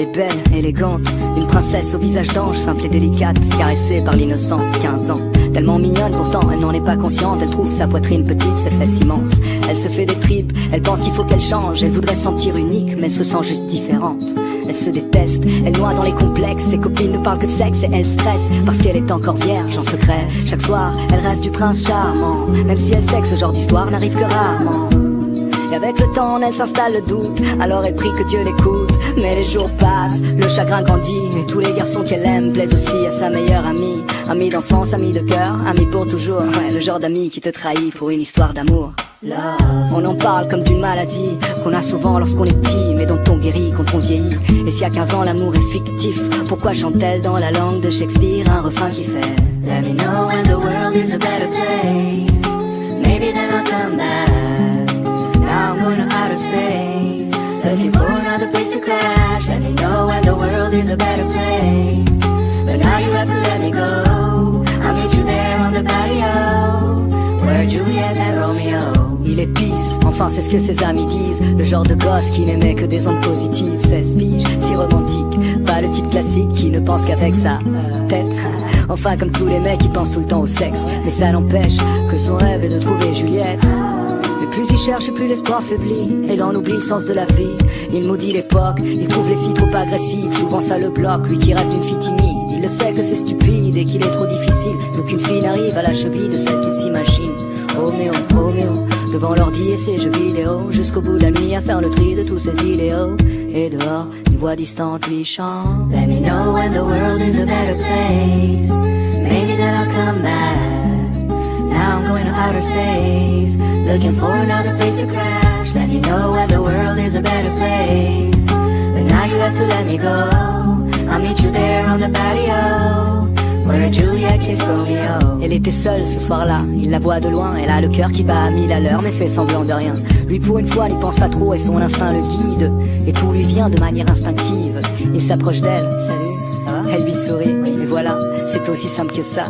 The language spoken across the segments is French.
Elle est belle, élégante, une princesse au visage d'ange, simple et délicate, caressée par l'innocence, 15 ans. Tellement mignonne pourtant, elle n'en est pas consciente, elle trouve sa poitrine petite, ses fesses immenses. Elle se fait des tripes, elle pense qu'il faut qu'elle change, elle voudrait se sentir unique, mais elle se sent juste différente. Elle se déteste, elle noie dans les complexes, ses copines ne parlent que de sexe et elle stresse, parce qu'elle est encore vierge en secret. Chaque soir, elle rêve du prince charmant, même si elle sait que ce genre d'histoire n'arrive que rarement. Et avec le temps, en elle s'installe le doute, alors elle prie que Dieu l'écoute. Mais les jours passent, le chagrin grandit, et tous les garçons qu'elle aime plaisent aussi à sa meilleure amie. Amie d'enfance, amie de cœur, amie pour toujours. Ouais, le genre d'ami qui te trahit pour une histoire d'amour. On en parle comme d'une maladie qu'on a souvent lorsqu'on est petit, mais dont on guérit quand on vieillit. Et si à 15 ans l'amour est fictif, pourquoi chante-t-elle dans la langue de Shakespeare un refrain qui fait Let me know when the world is a better place, maybe then I'll come back. Now I'm going to outer space, looking for another place to crash. Let me know when the world is a better place, but now you have to let me go. I'll meet you there on the patio, where Juliet met Romeo. Il est pisse, enfin c'est ce que ses amis disent. Le genre de gosse qui n'aimait que des ondes positives. 16 piges, si romantique, pas le type classique qui ne pense qu'avec sa tête. Enfin comme tous les mecs qui pensent tout le temps au sexe. Mais ça n'empêche que son rêve est de trouver Juliette. Mais plus il cherche et plus l'espoir faiblit, et l'on oublie le sens de la vie. Il maudit l'époque, il trouve les filles trop agressives. Souvent ça le bloque, lui qui rêve d'une fille timide. Il le sait que c'est stupide et qu'il est trop difficile, qu'aucune fille n'arrive à la cheville de celle qu'il s'imagine. Roméo, Roméo, devant l'ordi et ses jeux vidéo, jusqu'au bout de la nuit à faire le tri de tous ses idéaux. Et dehors, une voix distante lui chante Let me know when the world is a better place, maybe then I'll come back. Now I'm going to outer space, looking for another place to crash. Let me know when the world is a better place, but now you have to let me go. I'll meet you there on the patio, where Juliet kissed Romeo. Elle était seule ce soir-là, il la voit de loin. Elle a le cœur qui bat à 1000 à l'heure, mais fait semblant de rien. Lui pour une fois n'y pense pas trop et son instinct le guide, et tout lui vient de manière instinctive. Il s'approche d'elle, salut, ça va? Elle lui sourit, et voilà, c'est aussi simple que ça.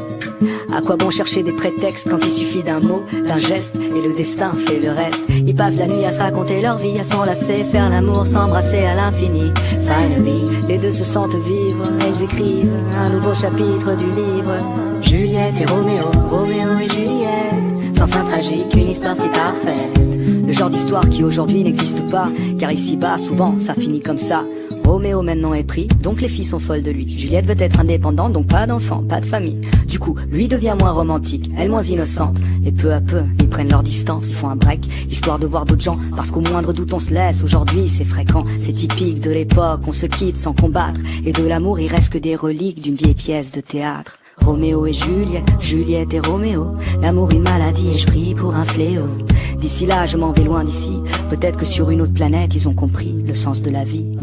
À quoi bon chercher des prétextes quand il suffit d'un mot, d'un geste, et le destin fait le reste. Ils passent la nuit à se raconter leur vie, à s'enlacer, faire l'amour, s'embrasser à l'infini. Finally, les deux se sentent vivre, elles écrivent un nouveau chapitre du livre. Juliette et Roméo, Roméo et Juliette, sans fin tragique, une histoire si parfaite. Le genre d'histoire qui aujourd'hui n'existe pas, car ici-bas, souvent, ça finit comme ça. Roméo maintenant est pris, donc les filles sont folles de lui. Juliette veut être indépendante, donc pas d'enfant, pas de famille. Du coup, lui devient moins romantique, elle moins innocente. Et peu à peu, ils prennent leur distance, font un break, histoire de voir d'autres gens. Parce qu'au moindre doute on se laisse, aujourd'hui c'est fréquent. C'est typique de l'époque, on se quitte sans combattre. Et de l'amour il reste que des reliques d'une vieille pièce de théâtre. Roméo et Juliette, Juliette et Roméo, l'amour une maladie et je prie pour un fléau. D'ici là je m'en vais loin d'ici, peut-être que sur une autre planète ils ont compris le sens de la vie.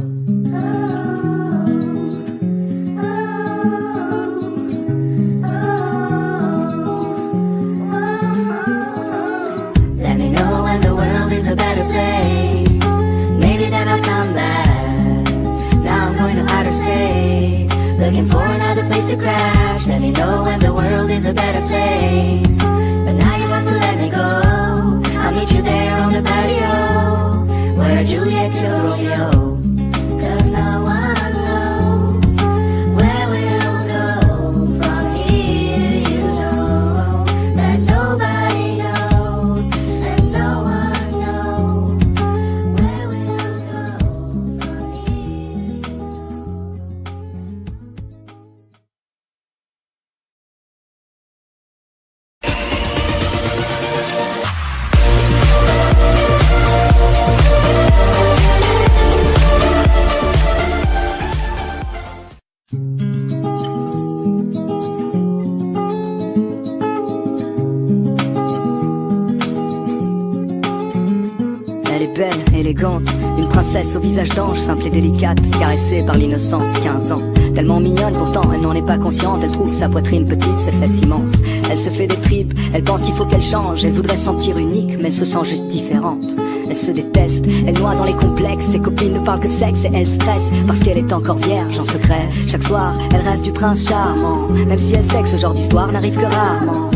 A better place, maybe then I'll come back. Now I'm going to outer space, looking for another place to crash. Let me know when the world is a better place, but now you have to let me go. I'll meet you there on the patio, where Juliet killed Romeo. Cause no one knows where we'll go from here, you know that nobody knows, and no one. Élégante, une princesse au visage d'ange, simple et délicate, caressée par l'innocence, 15 ans. Tellement mignonne pourtant, elle n'en est pas consciente, elle trouve sa poitrine petite, ses fesses immenses. Elle se fait des tripes, elle pense qu'il faut qu'elle change, elle voudrait se sentir unique, mais elle se sent juste différente. Elle se déteste, elle noie dans les complexes, ses copines ne parlent que de sexe et elle stresse, parce qu'elle est encore vierge en secret. Chaque soir, elle rêve du prince charmant, même si elle sait que ce genre d'histoire n'arrive que rarement.